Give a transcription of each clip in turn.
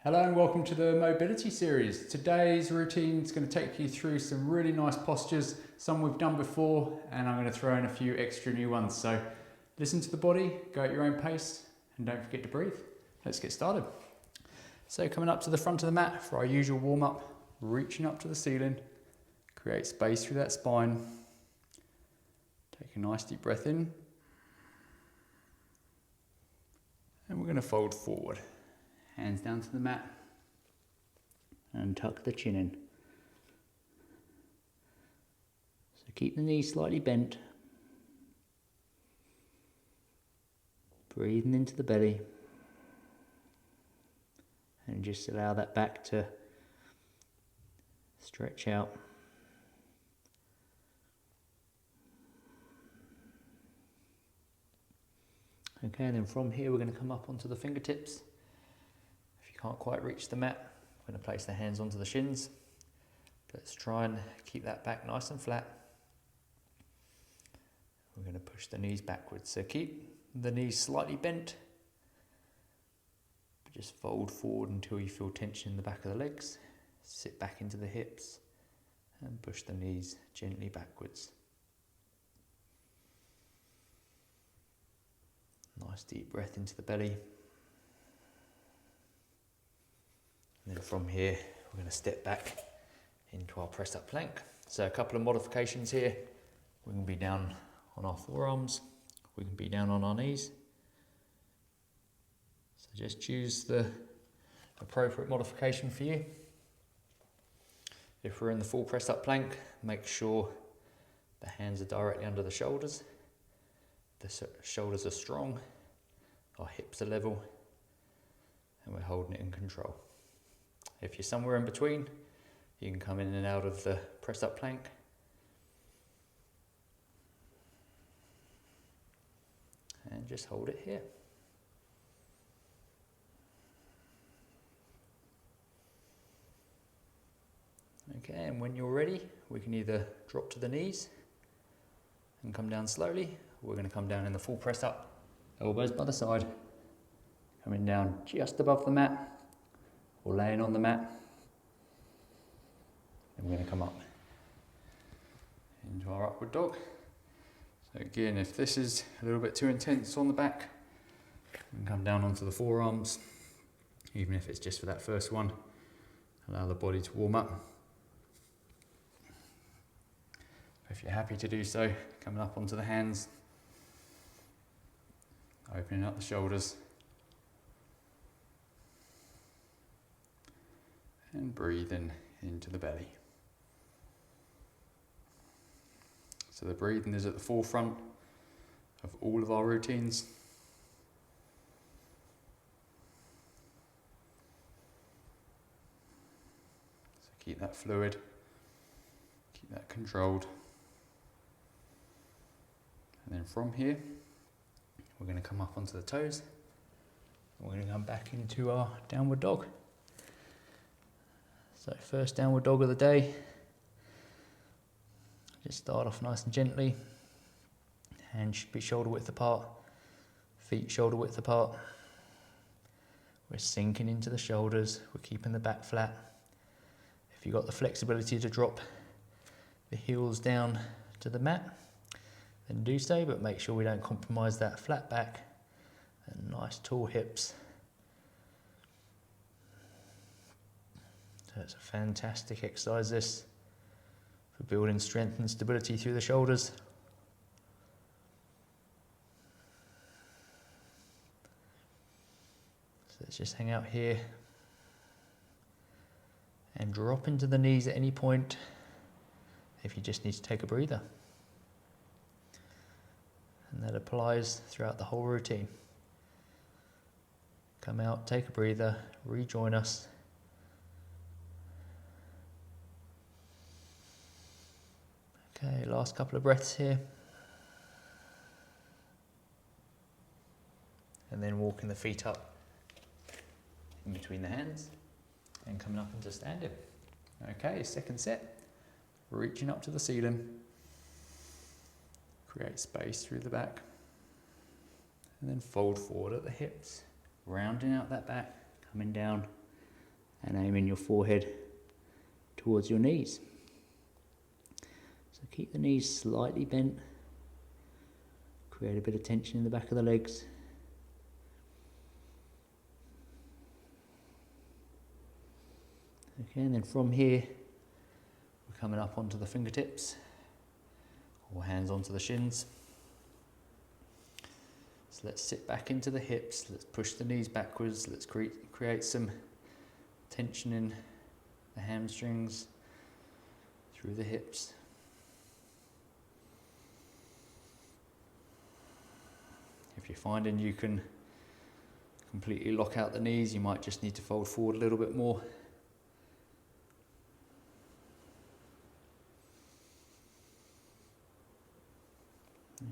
Hello and welcome to the mobility series. Today's routine is going to take you through some really nice postures, some we've done before, and I'm going to throw in a few extra new ones. So listen to the body, go at your own pace, and don't forget to breathe. Let's get started. So coming up to the front of the mat for our usual warm-up, reaching up to the ceiling, create space through that spine. Take a nice deep breath in. And we're going to fold forward. Hands down to the mat and tuck the chin in. So keep the knees slightly bent. Breathing into the belly. And just allow that back to stretch out. Okay, and then from here we're going to come up onto the fingertips. Can't quite reach the mat, I'm going to place the hands onto the shins. Let's try and keep that back nice and flat. We're going to push the knees backwards, so keep the knees slightly bent. Just fold forward until you feel tension in the back of the legs. Sit back into the hips and push the knees gently backwards. Nice deep breath into the belly. And then from here, we're going to step back into our press up plank. So a couple of modifications here. We can be down on our forearms. We can be down on our knees. So just choose the appropriate modification for you. If we're in the full press up plank, make sure the hands are directly under the shoulders. The shoulders are strong, our hips are level, and we're holding it in control. If you're somewhere in between, you can come in and out of the press up plank. And just hold it here. Okay, and when you're ready, we can either drop to the knees and come down slowly. We're going to come down in the full press up, elbows by the side, coming down just above the mat. Or laying on the mat, and we're going to come up into our upward dog. So again, if this is a little bit too intense on the back, we can come down onto the forearms, even if it's just for that first one. Allow the body to warm up. If you're happy to do so, coming up onto the hands, opening up the shoulders, and breathing into the belly. So the breathing is at the forefront of all of our routines. So keep that fluid, keep that controlled. And then from here, we're going to come up onto the toes. We're going to come back into our downward dog. So first downward dog of the day. Just start off nice and gently. Hands should be shoulder width apart. Feet shoulder width apart. We're sinking into the shoulders. We're keeping the back flat. If you've got the flexibility to drop the heels down to the mat, then do so, but make sure we don't compromise that flat back and nice tall hips. So it's a fantastic exercise this for building strength and stability through the shoulders. So let's just hang out here and drop into the knees at any point if you just need to take a breather. And that applies throughout the whole routine. Come out, take a breather, rejoin us. Okay, last couple of breaths here. And then walking the feet up in between the hands and coming up into standing. Okay, second set. Reaching up to the ceiling. Create space through the back. And then fold forward at the hips. Rounding out that back, coming down and aiming your forehead towards your knees. So keep the knees slightly bent, create a bit of tension in the back of the legs. Okay, and then from here, we're coming up onto the fingertips, or hands onto the shins. So let's sit back into the hips, let's push the knees backwards, let's create some tension in the hamstrings, through the hips. If you're finding you can completely lock out the knees, you might just need to fold forward a little bit more.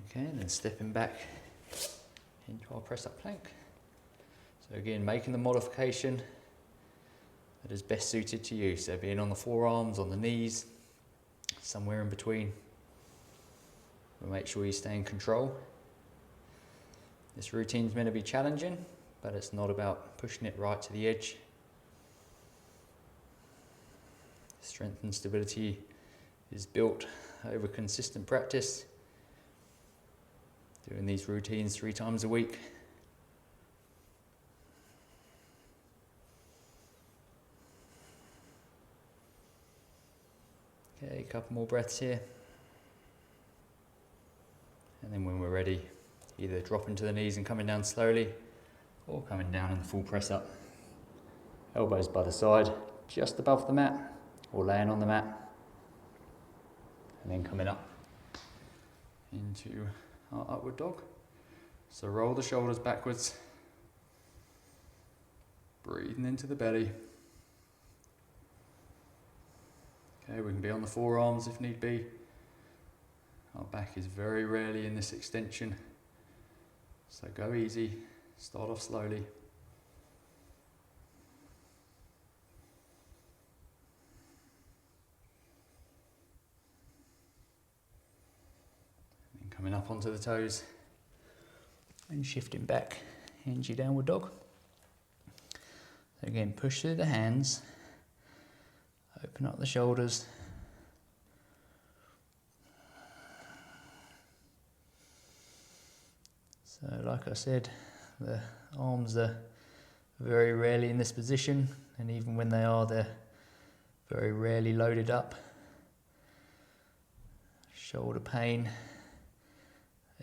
Okay, and then stepping back into our press up plank. So again, making the modification that is best suited to you. So being on the forearms, on the knees, somewhere in between. But make sure you stay in control. This routine is meant to be challenging, but it's not about pushing it right to the edge. Strength and stability is built over consistent practice. Doing these routines 3 times a week. Okay, a couple more breaths here. And then when we're ready, either dropping to the knees and coming down slowly, or coming down in the full press up. Elbows by the side, just above the mat, or laying on the mat. And then coming up into our upward dog. So roll the shoulders backwards, breathing into the belly. Okay, we can be on the forearms if need be. Our back is very rarely in this extension, so go easy, start off slowly. And coming up onto the toes and shifting back into your downward dog. So again, push through the hands, open up the shoulders. So like I said, the arms are very rarely in this position, and even when they are, they're very rarely loaded up. Shoulder pain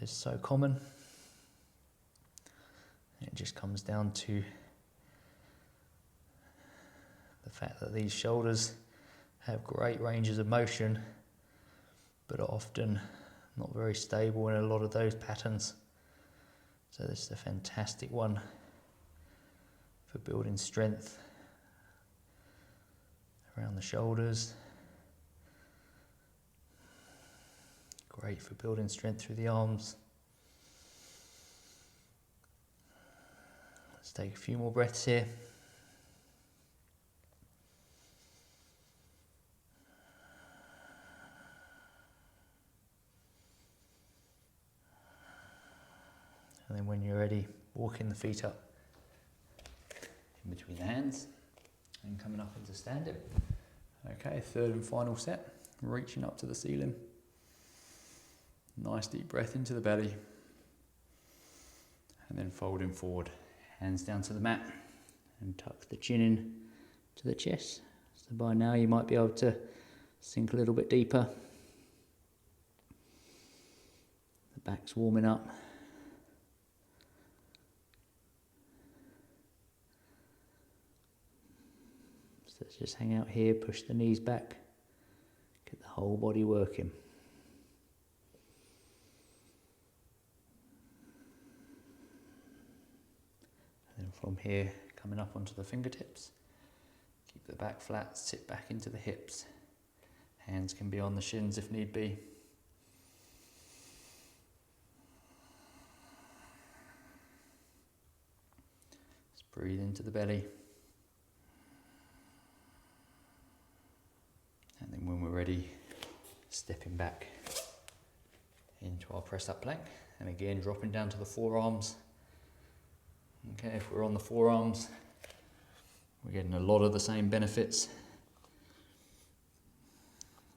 is so common. It just comes down to the fact that these shoulders have great ranges of motion, but are often not very stable in a lot of those patterns. So this is a fantastic one for building strength around the shoulders. Great for building strength through the arms. Let's take a few more breaths here. And then when you're ready, walking the feet up in between the hands and coming up into standing. Okay, third and final set, reaching up to the ceiling. Nice deep breath into the belly. And then folding forward, hands down to the mat and tuck the chin in to the chest. So by now you might be able to sink a little bit deeper. The back's warming up. So let's just hang out here, push the knees back, get the whole body working. And then from here, coming up onto the fingertips, keep the back flat, sit back into the hips. Hands can be on the shins if need be. Just breathe into the belly. And then when we're ready, stepping back into our press up plank. And again, dropping down to the forearms. Okay, if we're on the forearms, We're getting a lot of the same benefits.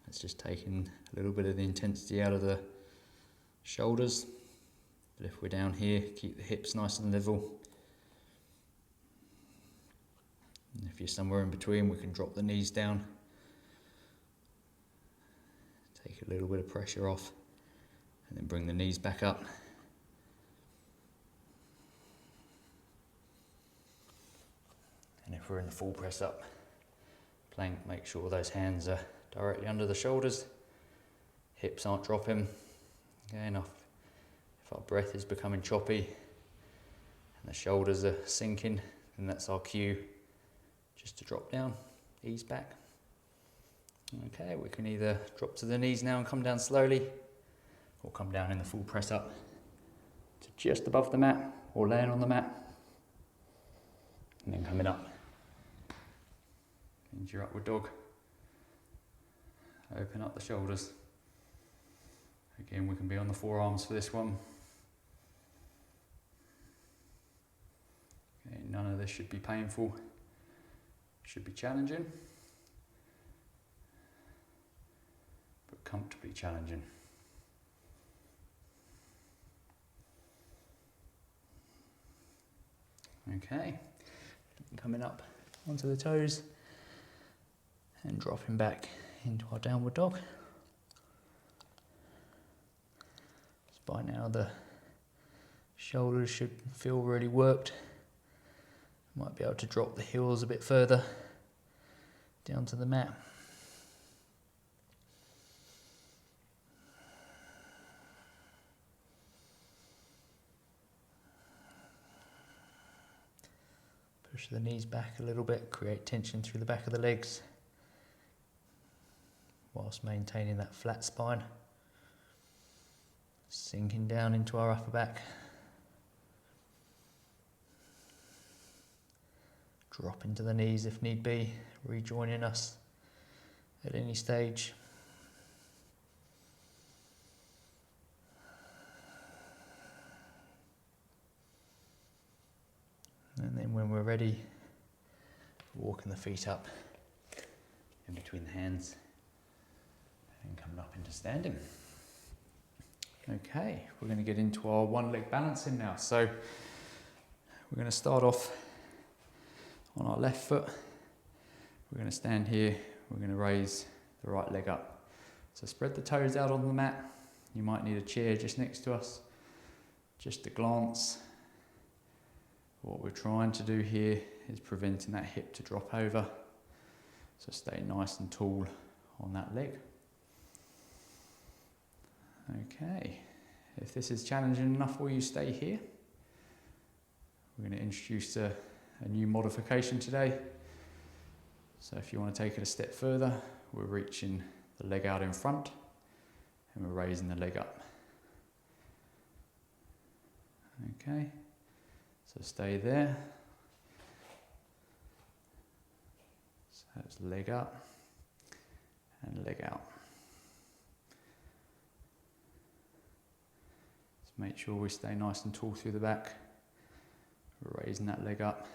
It's just taking a little bit of the intensity out of the shoulders. But if we're down here, keep the hips nice and level. And if you're somewhere in between, we can drop the knees down. Take a little bit of pressure off and then bring the knees back up. And if we're in the full press up plank, make sure those hands are directly under the shoulders, hips aren't dropping. Okay, enough. If our breath is becoming choppy and the shoulders are sinking, then that's our cue just to drop down, ease back. Okay, we can either drop to the knees now and come down slowly, or come down in the full press up to just above the mat, or laying on the mat, and then coming up into your upward dog. Open up the shoulders. Again, we can be on the forearms for this one. Okay, none of this should be painful, should be challenging, but comfortably challenging. Okay, coming up onto the toes and dropping back into our downward dog. So by now the shoulders should feel really worked. Might be able to drop the heels a bit further down to the mat. Push the knees back a little bit, create tension through the back of the legs, whilst maintaining that flat spine. Sinking down into our upper back. Drop into the knees if need be, rejoining us at any stage. And then when we're ready, walking the feet up in between the hands and coming up into standing. Okay, we're going to get into our one leg balancing now. So we're going to start off on our left foot. We're going to stand here, we're going to raise the right leg up. So spread the toes out on the mat. You might need a chair just next to us. Just a glance. What we're trying to do here is preventing that hip to drop over. So stay nice and tall on that leg. Okay, if this is challenging enough for you, stay here. We're going to introduce a new modification today. So if you want to take it a step further, we're reaching the leg out in front and we're raising the leg up. Okay, so stay there. So that's leg up and leg out. Just make sure we stay nice and tall through the back. We're raising that leg up.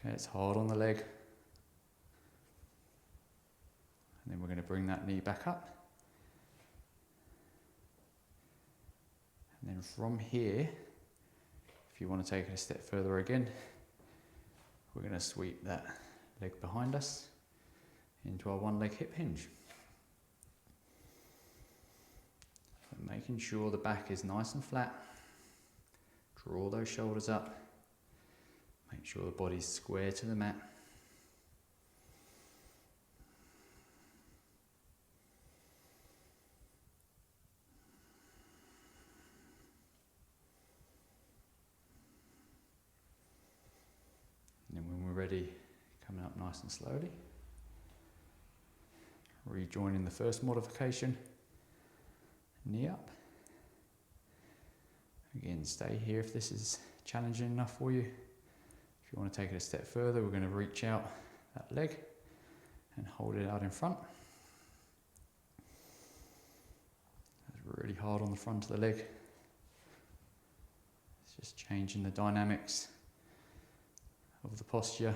Okay, it's hard on the leg. And then we're going to bring that knee back up. And then from here, if you want to take it a step further again, we're going to sweep that leg behind us into our one leg hip hinge. And making sure the back is nice and flat. Draw those shoulders up. Make sure the body's square to the mat. And then when we're ready, coming up nice and slowly. Rejoining the first modification. Knee up. Again, stay here if this is challenging enough for you. If you want to take it a step further, we're going to reach out that leg and hold it out in front. That's really hard on the front of the leg. It's Just changing the dynamics of the posture.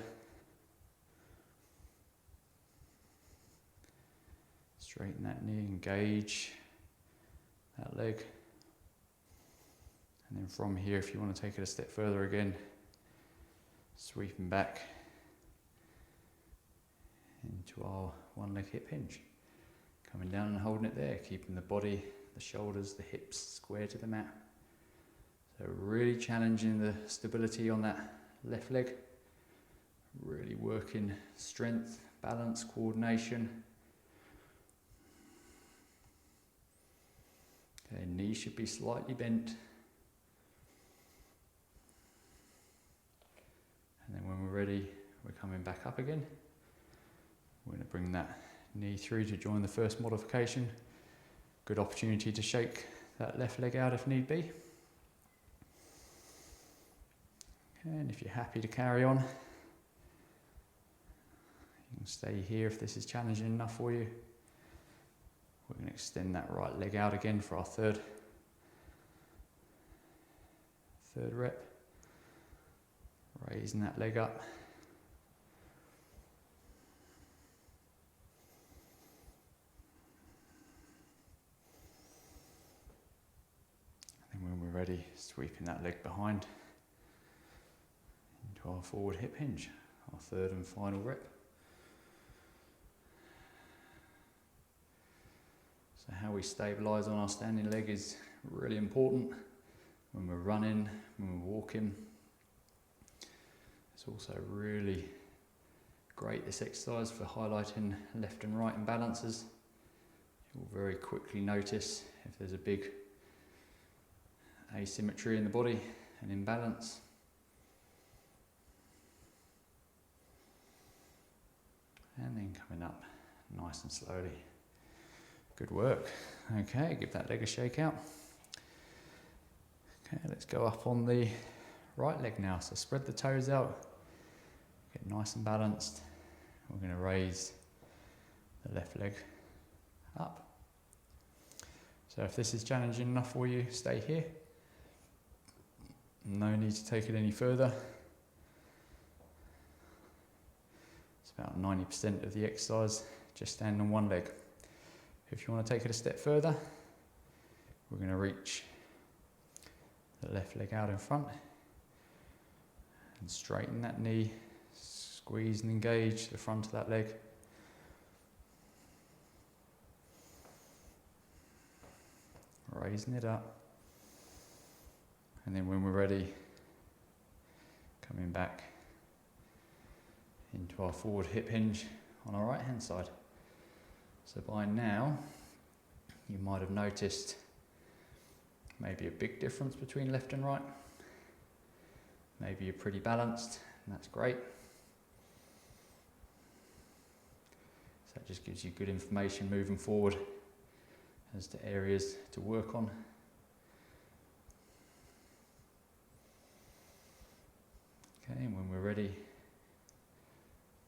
Straighten that knee, engage that leg. And then from here, if you want to take it a step further again, sweeping back into our one leg hip hinge. Coming down and holding it there, keeping the body, the shoulders, the hips square to the mat. So really challenging the stability on that left leg. Really working strength, balance, coordination. Okay, knee should be slightly bent. And then when we're ready, we're coming back up again. We're going to bring that knee through to join the first modification. Good opportunity to shake that left leg out if need be. And if you're happy to carry on, you can stay here if this is challenging enough for you. We're going to extend that right leg out again for our third rep. Raising that leg up. And then when we're ready, sweeping that leg behind into our forward hip hinge, our third and final rep. So how we stabilise on our standing leg is really important when we're running, when we're walking. It's also really great, this exercise, for highlighting left and right imbalances. You'll very quickly notice if there's a big asymmetry in the body, an imbalance. And then coming up nice and slowly. Good work. Okay, give that leg a shake out. Okay, let's go up on the right leg now. So spread the toes out, get nice and balanced. We're going to raise the left leg up. So if this is challenging enough for you, stay here. No need to take it any further. It's about 90% of the exercise, just stand on one leg. If you want to take it a step further, we're going to reach the left leg out in front and straighten that knee, squeeze and engage the front of that leg. Raising it up. And then when we're ready, coming back into our forward hip hinge on our right hand side. So by now, you might have noticed maybe a big difference between left and right. Maybe you're pretty balanced, and that's great. So that just gives you good information moving forward as to areas to work on. Okay, and when we're ready,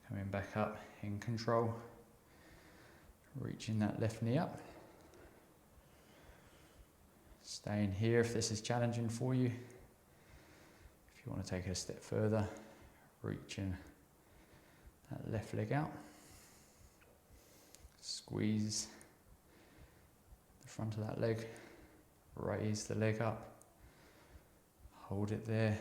coming back up in control. Reaching that left knee up. Staying here if this is challenging for you. If you want to take it a step further, reaching that left leg out. Squeeze the front of that leg. Raise the leg up. Hold it there.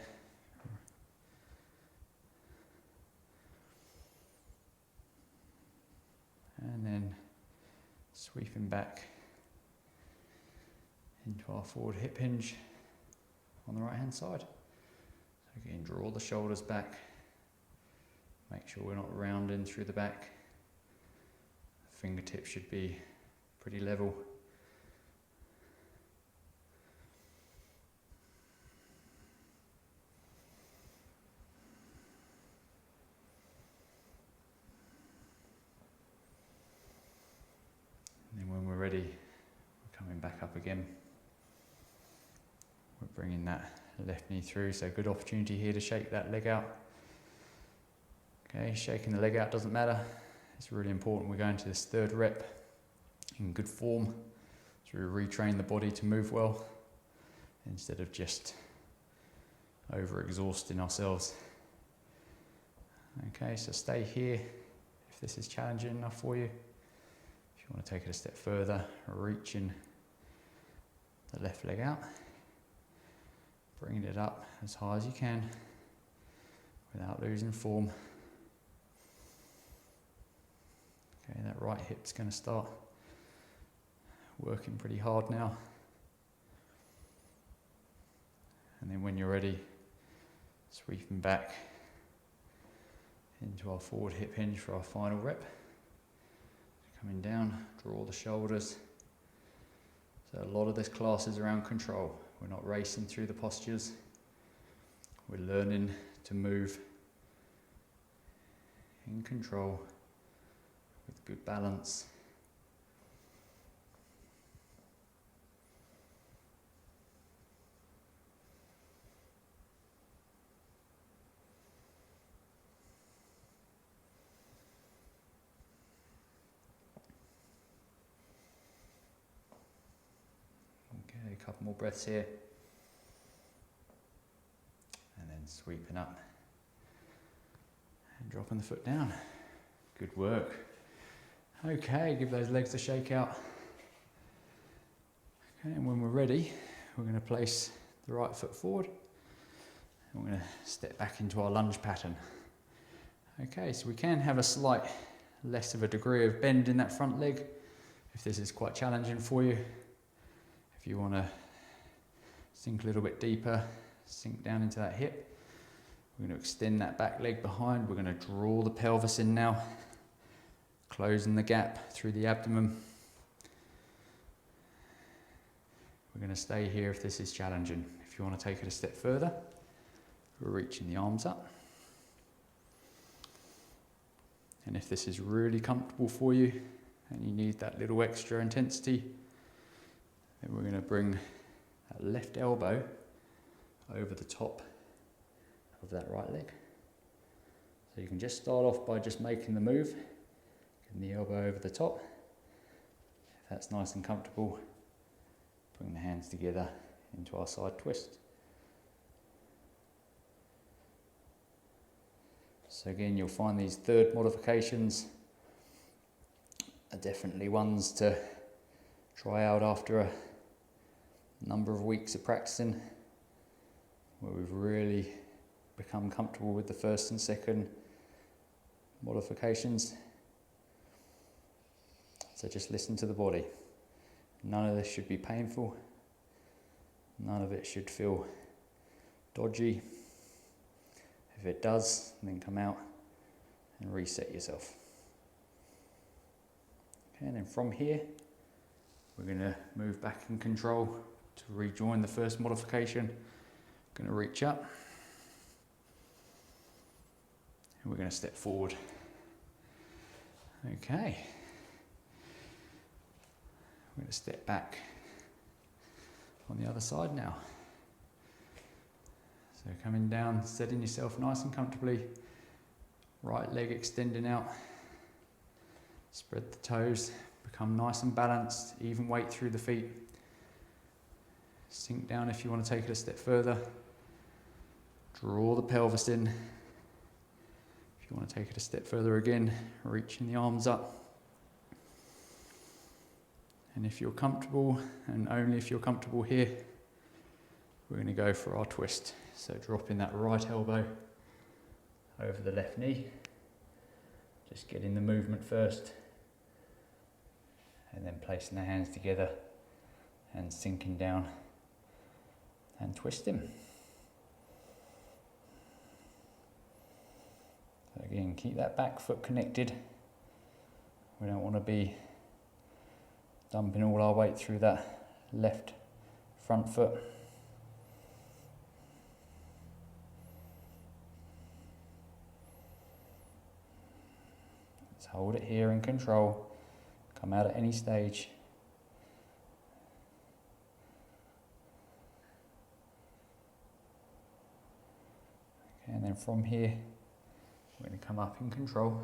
And then sweeping back into our forward hip hinge on the right hand side. So again, draw the shoulders back. Make sure we're not rounding through the back. Fingertips should be pretty level. And then when we're ready, we're coming back up again. We're bringing that left knee through, so good opportunity here to shake that leg out. Okay, shaking the leg out doesn't matter. It's really important we're going to this third rep in good form, so we retrain the body to move well instead of just over exhausting ourselves. Okay, so stay here if this is challenging enough for you. If you want to take it a step further, reaching the left leg out, bringing it up as high as you can without losing form. Okay, that right hip's going to start working pretty hard now. And then when you're ready, sweeping back into our forward hip hinge for our final rep. Coming down, draw the shoulders. So a lot of this class is around control. We're not racing through the postures. We're learning to move in control with good balance. Okay, a couple more breaths here. And then sweeping up and dropping the foot down. Good work. Okay, give those legs a shake out. Okay, and when we're ready, we're going to place the right foot forward and we're going to step back into our lunge pattern. Okay, so we can have a slight less of a degree of bend in that front leg if this is quite challenging for you. If you want to sink a little bit deeper, sink down into that hip. We're going to extend that back leg behind. We're going to draw the pelvis in now, closing the gap through the abdomen. We're going to stay here if this is challenging. If you want to take it a step further, we're reaching the arms up. And if this is really comfortable for you and you need that little extra intensity, then we're going to bring that left elbow over the top of that right leg. So you can just start off by just making the move, getting the elbow over the top. If that's nice and comfortable, bring the hands together into our side twist. So again, you'll find these third modifications are definitely ones to try out after a number of weeks of practicing, where we've really become comfortable with the first and second modifications. So just listen to the body. None of this should be painful. None of it should feel dodgy. If it does, then come out and reset yourself. Okay, and then from here, we're going to move back in control to rejoin the first modification. Going to reach up. And we're going to step forward. Okay. We're going to step back on the other side now. So coming down, setting yourself nice and comfortably. Right leg extending out. Spread the toes. Become nice and balanced. Even weight through the feet. Sink down if you want to take it a step further. Draw the pelvis in. If you want to take it a step further again, reaching the arms up. And if you're comfortable, and only if you're comfortable here, we're going to go for our twist. So dropping that right elbow over the left knee. Just getting the movement first. And then placing the hands together and sinking down and twisting. So again, keep that back foot connected. We don't want to be dumping all our weight through that left front foot. Let's hold it here in control. Come out at any stage. Okay, and then from here, we're going to come up in control,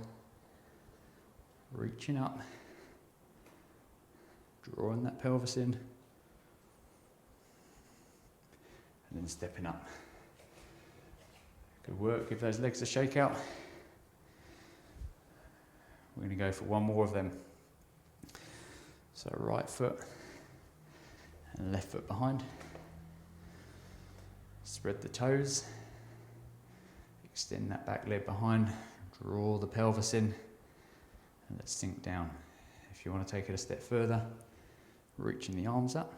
reaching up, drawing that pelvis in, and then stepping up. Good work, give those legs a shake out. We're going to go for one more of them. So right foot and left foot behind. Spread the toes. Extend that back leg behind. Draw the pelvis in. And let's sink down. If you want to take it a step further, reaching the arms up.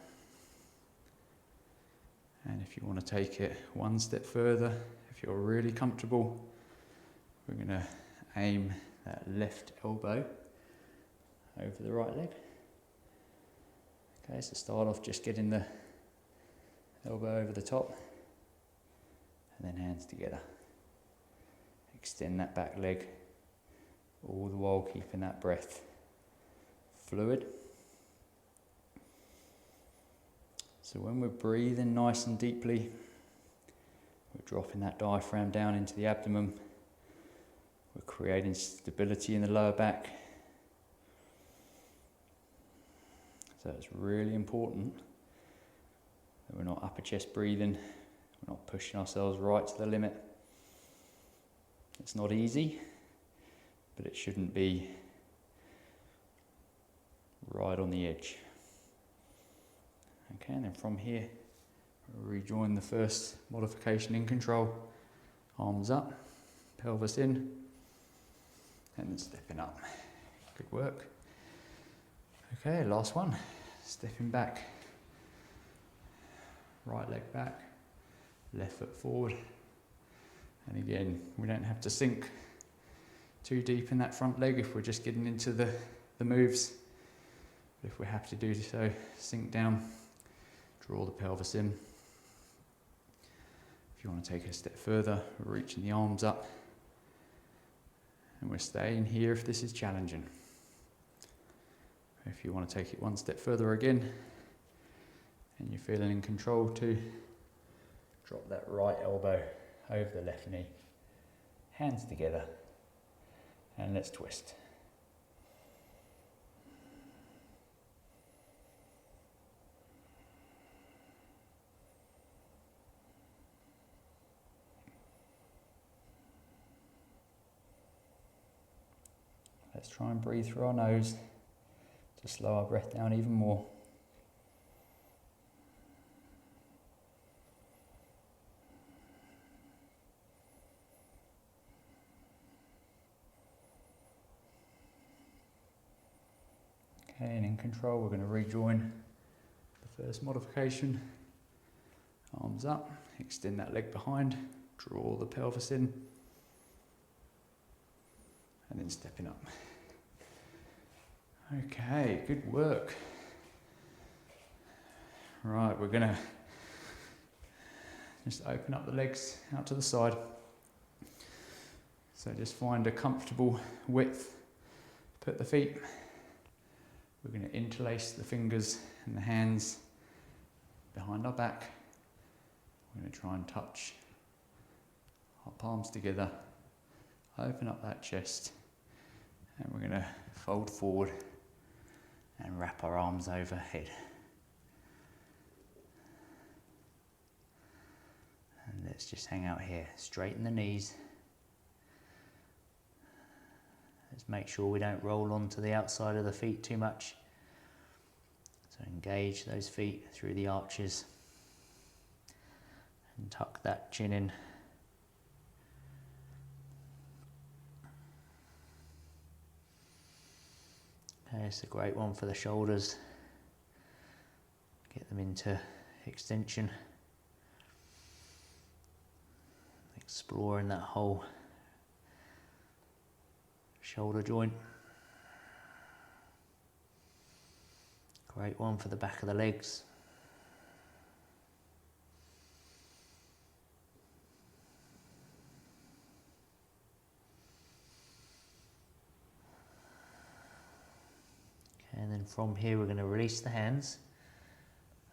And if you want to take it one step further, if you're really comfortable, we're going to aim that left elbow over the right leg. Okay, so start off just getting the elbow over the top and then hands together. Extend that back leg, all the while keeping that breath fluid. So when we're breathing nice and deeply, we're dropping that diaphragm down into the abdomen. We're creating stability in the lower back. So it's really important that we're not upper chest breathing, we're not pushing ourselves right to the limit. It's not easy, but it shouldn't be right on the edge. Okay, and then from here, we'll rejoin the first modification in control. Arms up, pelvis in, and then stepping up. Good work. Okay, last one. Stepping back. Right leg back, left foot forward. And again, we don't have to sink too deep in that front leg if we're just getting into the moves. But if we're happy to do so, sink down, draw the pelvis in. If you want to take it a step further, we're reaching the arms up. And we're staying here if this is challenging. If you want to take it one step further again, and you're feeling in control too, drop that right elbow over the left knee, hands together, and let's twist. Let's try and breathe through our nose to slow our breath down even more. Okay, and in control, we're going to rejoin the first modification. Arms up, extend that leg behind, draw the pelvis in, and then stepping up. Okay, good work. Right, we're going to just open up the legs out to the side. So just find a comfortable width, put the feet. We're going to interlace the fingers and the hands behind our back. We're going to try and touch our palms together, open up that chest, and we're going to fold forward and wrap our arms overhead. And let's just hang out here, straighten the knees. Let's make sure we don't roll onto the outside of the feet too much. So engage those feet through the arches and tuck that chin in. Okay, it's a great one for the shoulders. Get them into extension. Exploring that whole shoulder joint. Great one for the back of the legs. Okay, and then from here we're going to release the hands.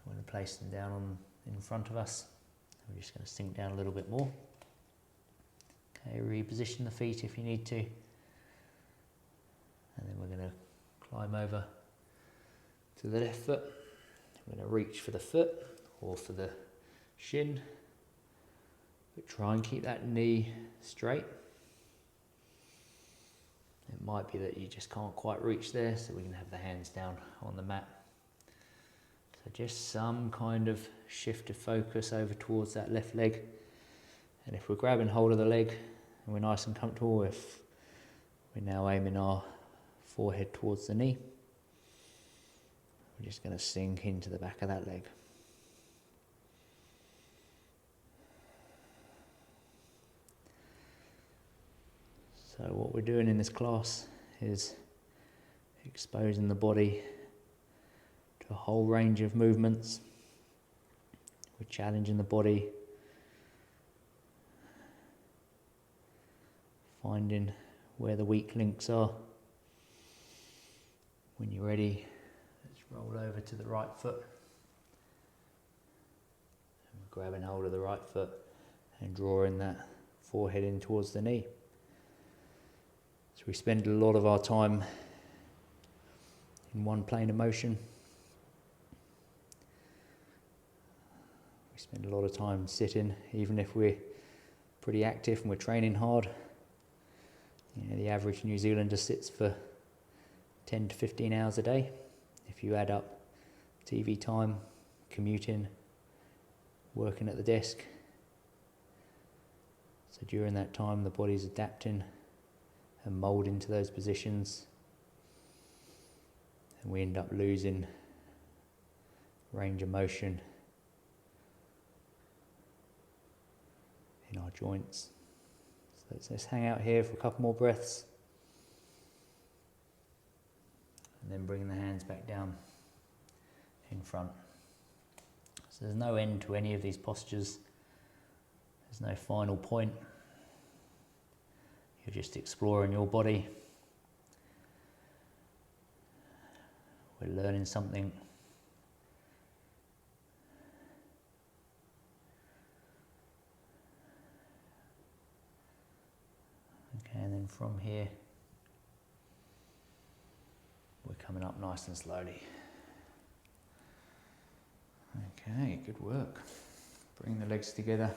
I'm going to place them down in front of us. We're just going to sink down a little bit more. Okay, reposition the feet if you need to. And then we're going to climb over to the left foot. We're going to reach for the foot or for the shin. But try and keep that knee straight. It might be that you just can't quite reach there, so we can have the hands down on the mat. So just some kind of shift of focus over towards that left leg. And if we're grabbing hold of the leg and we're nice and comfortable, if we're now aiming our forehead towards the knee, we're just going to sink into the back of that leg. So what we're doing in this class is exposing the body to a whole range of movements. We're challenging the body, finding where the weak links are. When you're ready, let's roll over to the right foot. And we're grabbing hold of the right foot and drawing that forehead in towards the knee. So we spend a lot of our time in one plane of motion. We spend a lot of time sitting, even if we're pretty active and we're training hard. You know, the average New Zealander sits for 10 to 15 hours a day. If you add up TV time, commuting, working at the desk. So during that time, the body's adapting and mould into those positions, and we end up losing range of motion in our joints. So let's hang out here for a couple more breaths, and then bring the hands back down in front. So there's no end to any of these postures. There's no final point. You're just exploring your body. We're learning something. Okay, and then from here, we're coming up nice and slowly. Okay, good work. Bring the legs together.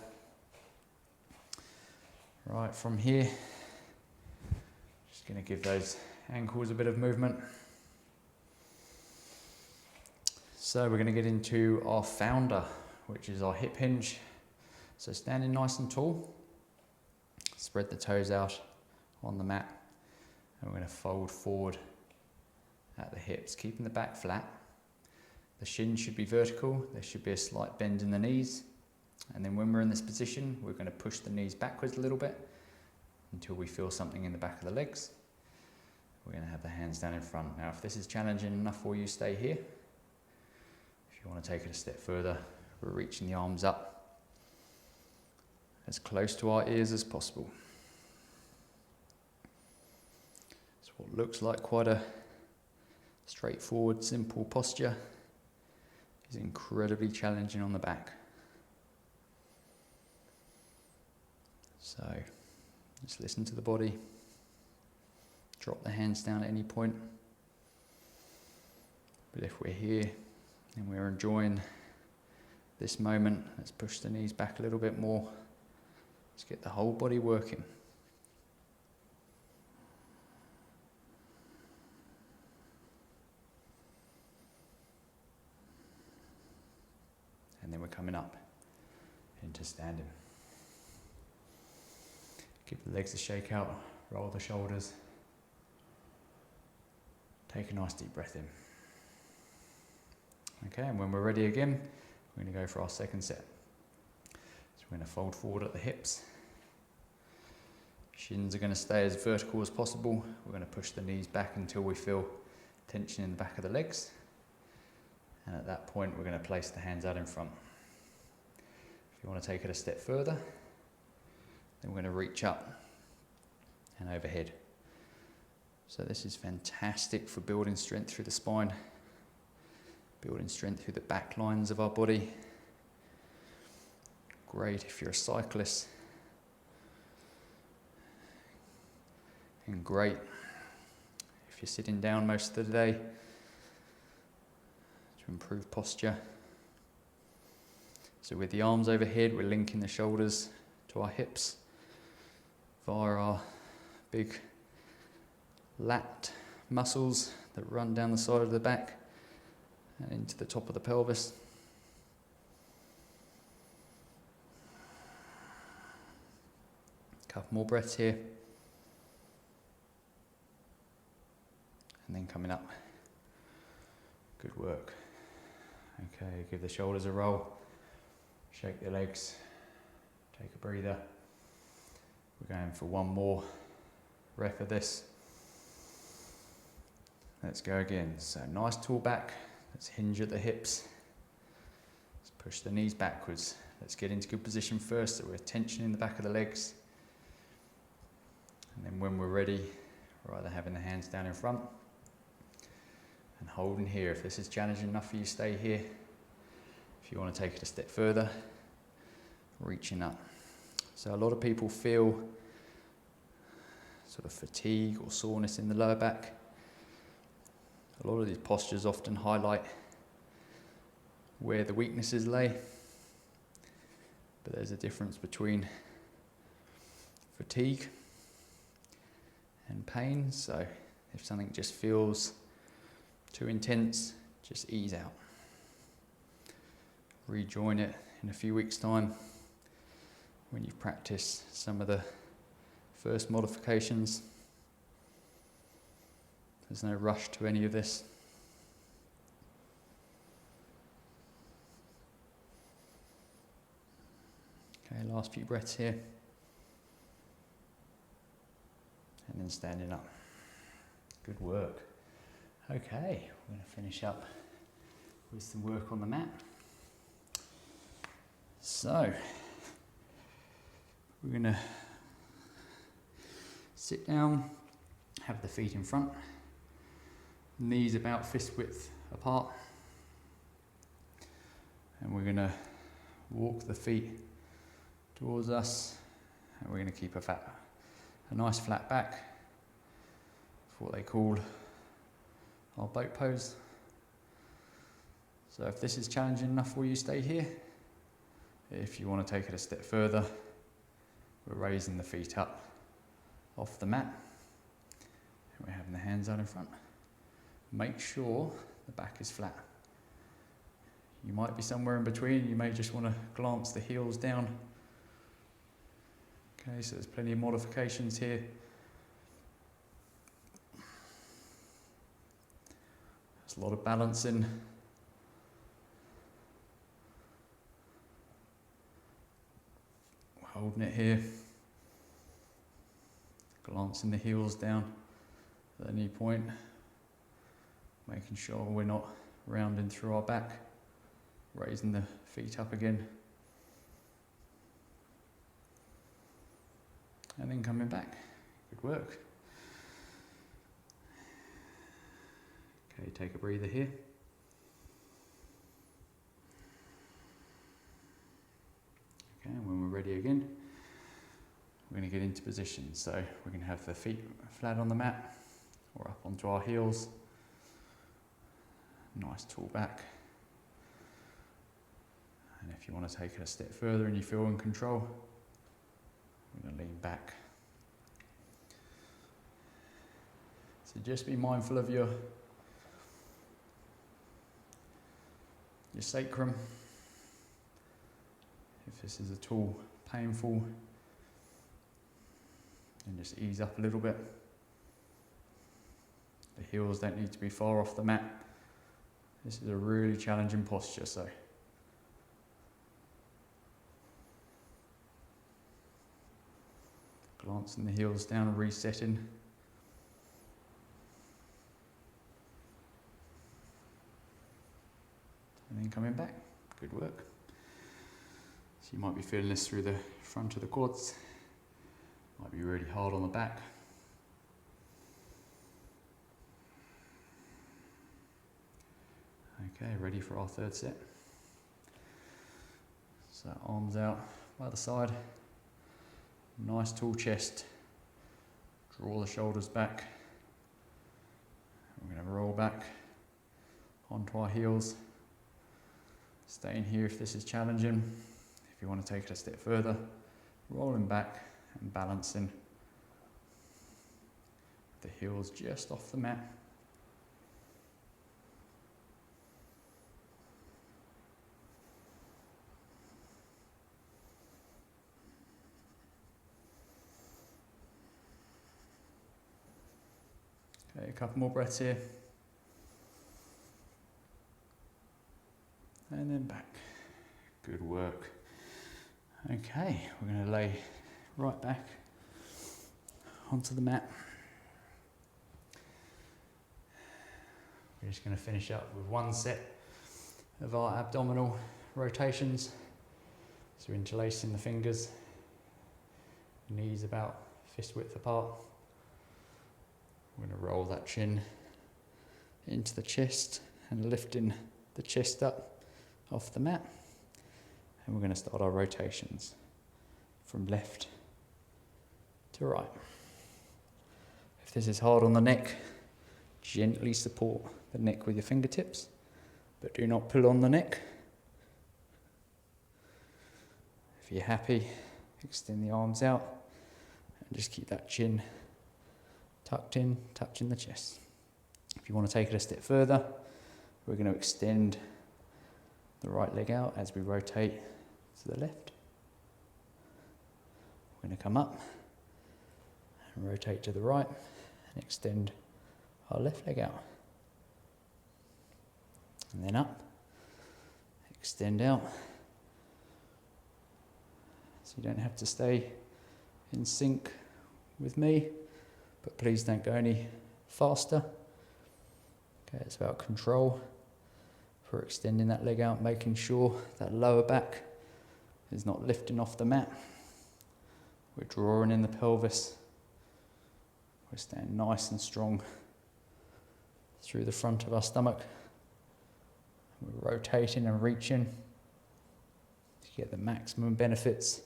Right, from here, just going to give those ankles a bit of movement. So we're going to get into our founder, which is our hip hinge. So standing nice and tall, spread the toes out on the mat, and we're going to fold forward at the hips, keeping the back flat. The shins should be vertical, there should be a slight bend in the knees, and then when we're in this position, we're going to push the knees backwards a little bit until we feel something in the back of the legs. We're going to have the hands down in front. Now if this is challenging enough for you, stay here. If you want to take it a step further, we're reaching the arms up as close to our ears as possible. So what looks like quite a straightforward, simple posture is incredibly challenging on the back. So just listen to the body. Drop the hands down at any point. But if we're here and we're enjoying this moment, let's push the knees back a little bit more. Let's get the whole body working. And then we're coming up into standing. Give the legs a shake out, roll the shoulders. Take a nice deep breath in. Okay, and when we're ready again, we're going to go for our second set. So we're going to fold forward at the hips. Shins are going to stay as vertical as possible. We're going to push the knees back until we feel tension in the back of the legs. And at that point, we're going to place the hands out in front. If you want to take it a step further, then we're going to reach up and overhead. So this is fantastic for building strength through the spine, building strength through the back lines of our body. Great if you're a cyclist. And great if you're sitting down most of the day to improve posture. So with the arms overhead, we're linking the shoulders to our hips via our big lat muscles that run down the side of the back and into the top of the pelvis. A couple more breaths here. And then coming up. Good work. Okay, give the shoulders a roll. Shake the legs. Take a breather. We're going for one more rep of this. Let's go again. So nice tall back. Let's hinge at the hips. Let's push the knees backwards. Let's get into good position first so we're tensioning the back of the legs. And then when we're ready, we're either having the hands down in front and holding here. If this is challenging enough for you, stay here. If you want to take it a step further, reaching up. So a lot of people feel sort of fatigue or soreness in the lower back. A lot of these postures often highlight where the weaknesses lay, but there's a difference between fatigue and pain. So if something just feels too intense, just ease out. Rejoin it in a few weeks' time when you've practiced some of the first modifications. There's no rush to any of this. Okay, last few breaths here. And then standing up. Good work. Okay, we're going to finish up with some work on the mat. So, we're going to sit down, have the feet in front, knees about fist width apart, and we're going to walk the feet towards us, and we're going to keep a nice flat back for what they call our boat pose. So if this is challenging enough for you, stay here. If you want to take it a step further, we're raising the feet up off the mat, and we're having the hands out in front. Make sure the back is flat. You might be somewhere in between. You may just want to glance the heels down. Okay, so there's plenty of modifications here. There's a lot of balancing. Holding it here. Glancing the heels down at any point. Making sure we're not rounding through our back. Raising the feet up again. And then coming back. Good work. Okay, take a breather here. Okay, and when we're ready again, we're going to get into position. So we're going to have the feet flat on the mat or up onto our heels. Nice tall back. And if you want to take it a step further and you feel in control, we're going to lean back. So just be mindful of your sacrum. If this is at all painful, then just ease up a little bit. The heels don't need to be far off the mat. This is a really challenging posture, so glancing the heels down, resetting. And then coming back. Good work. So you might be feeling this through the front of the quads. Might be really hard on the back. Okay, ready for our third set. So arms out by the side. Nice tall chest. Draw the shoulders back. We're going to roll back onto our heels. Staying here if this is challenging. If you want to take it a step further, rolling back and balancing. The heels just off the mat. Okay, a couple more breaths here. And then back. Good work. Okay, we're going to lay right back onto the mat. We're just going to finish up with one set of our abdominal rotations. So interlacing the fingers, knees about fist width apart. We're going to roll that chin into the chest and lifting the chest up off the mat. And we're going to start our rotations from left to right. If this is hard on the neck, gently support the neck with your fingertips, but do not pull on the neck. If you're happy, extend the arms out and just keep that chin tucked in, touching the chest. If you want to take it a step further, we're going to extend the right leg out as we rotate to the left. We're going to come up and rotate to the right and extend our left leg out. And then up, extend out. So you don't have to stay in sync with me, but please don't go any faster. Okay, it's about control for extending that leg out, making sure that lower back is not lifting off the mat. We're drawing in the pelvis. We're staying nice and strong through the front of our stomach. We're rotating and reaching to get the maximum benefits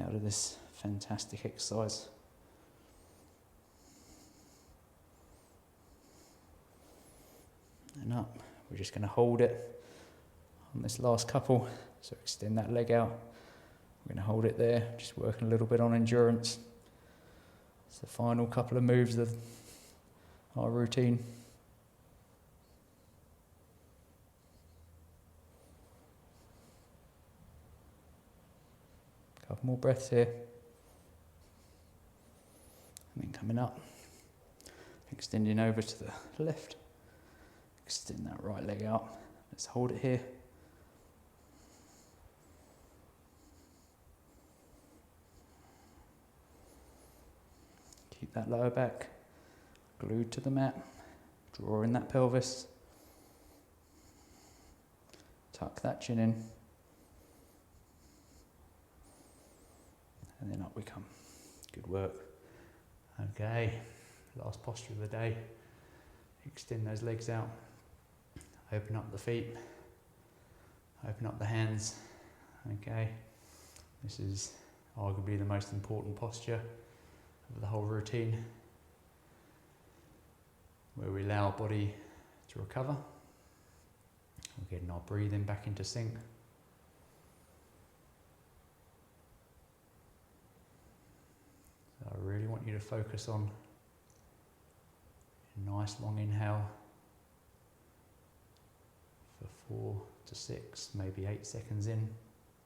out of this fantastic exercise. And up. We're just going to hold it on this last couple. So extend that leg out. We're going to hold it there, just working a little bit on endurance. It's the final couple of moves of our routine. Couple more breaths here. And then coming up, extending over to the left. Extend that right leg out. Let's hold it here. Keep that lower back glued to the mat. Draw in that pelvis. Tuck that chin in. And then up we come. Good work. Okay, last posture of the day. Extend those legs out. Open up the feet. Open up the hands. Okay, this is arguably the most important posture of the whole routine, where we allow our body to recover. We're getting our breathing back into sync. So I really want you to focus on a nice long inhale for 4 to 6, maybe 8 seconds in.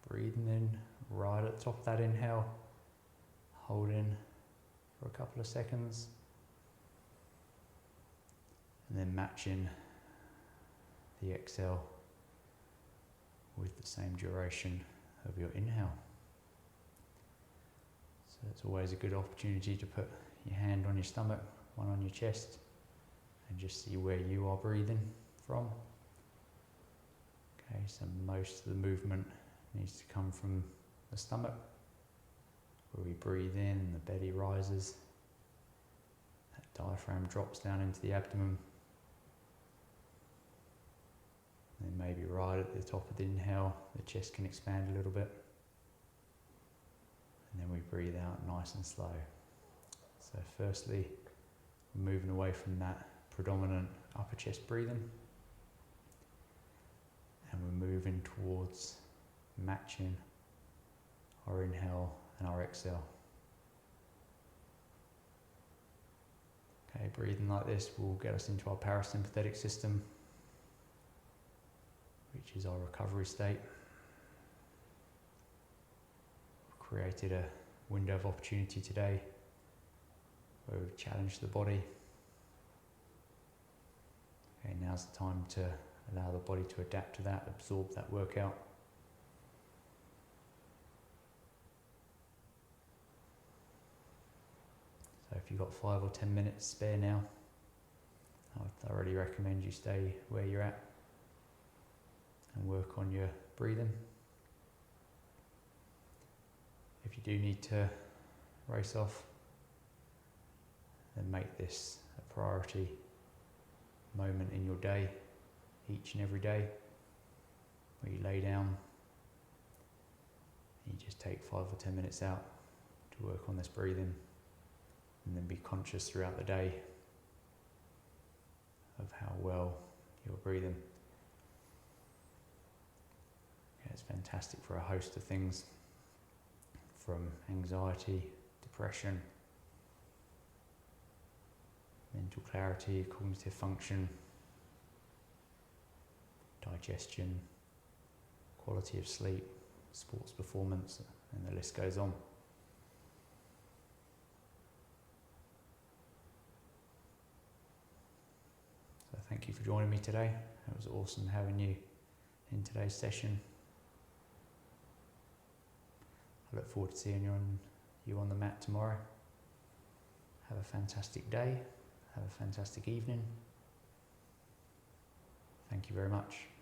Breathing in right at the top of that inhale. Hold in for a couple of seconds. And then matching the exhale with the same duration of your inhale. So it's always a good opportunity to put your hand on your stomach, one on your chest, and just see where you are breathing from. Okay, so most of the movement needs to come from the stomach, where we breathe in, the belly rises, that diaphragm drops down into the abdomen. And then maybe right at the top of the inhale, the chest can expand a little bit. And then we breathe out nice and slow. So firstly, moving away from that predominant upper chest breathing. And we're moving towards matching our inhale and our exhale. Okay, breathing like this will get us into our parasympathetic system, which is our recovery state. We've created a window of opportunity today where we've challenged the body. Okay, now's the time to allow the body to adapt to that, absorb that workout. So if you've got 5 or 10 minutes spare now, I would thoroughly recommend you stay where you're at and work on your breathing. If you do need to race off, then make this a priority moment in your day, each and every day, where you lay down and you just take 5 or 10 minutes out to work on this breathing, and then be conscious throughout the day of how well you're breathing. Yeah, it's fantastic for a host of things, from anxiety, depression, mental clarity, cognitive function, digestion, quality of sleep, sports performance, and the list goes on. So thank you for joining me today. It was awesome having you in today's session. I look forward to seeing you on the mat tomorrow. Have a fantastic day. Have a fantastic evening. Thank you very much.